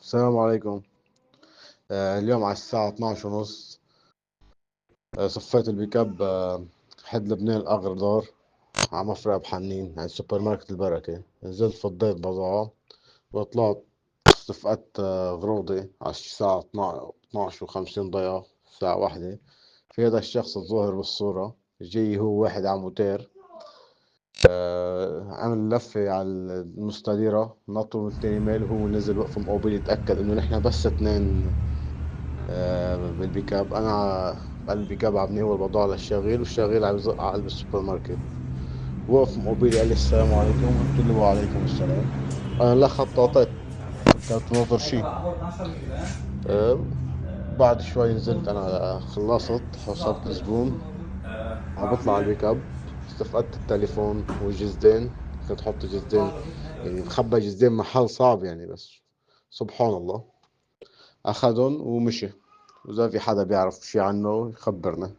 السلام عليكم. اليوم على الساعة 12 ونص. صفيت البيك اب حد لبنان الأغردار على مفرق بحنين عند سوبر ماركت البركة. نزلت فضيت بضاعة وطلعت. صفقت غروضي على الساعة 12:50 الساعة 1. في هذا الشخص الظاهر بالصورة جاي، هو واحد على موتير. عمل لفة على المستديرة، نطوا من التاني ميل، وهو نزل وقف مقابل يتأكد إنه نحن بس اتنين بالبيك اب. انا قلب البيك اب عم نقل البضاعة للشغيل، والشغيل عم يزق على قلب السوبر ماركت. وقف مقابلي قال لي السلام عليكم، قلت له وعليكم السلام. انا لا خططت، كنت ناطر شيء. أه بعد شوي نزلت، انا خلصت حصلت الزبون. عم بطلع على البيك اب، استفقدت التليفون والجزدين. كنت حط جزدين، يعني مخبى جزدين محل صعب يعني، بس سبحان الله. اخذهم ومشي. واذا في حدا بيعرف شي عنه يخبرنا.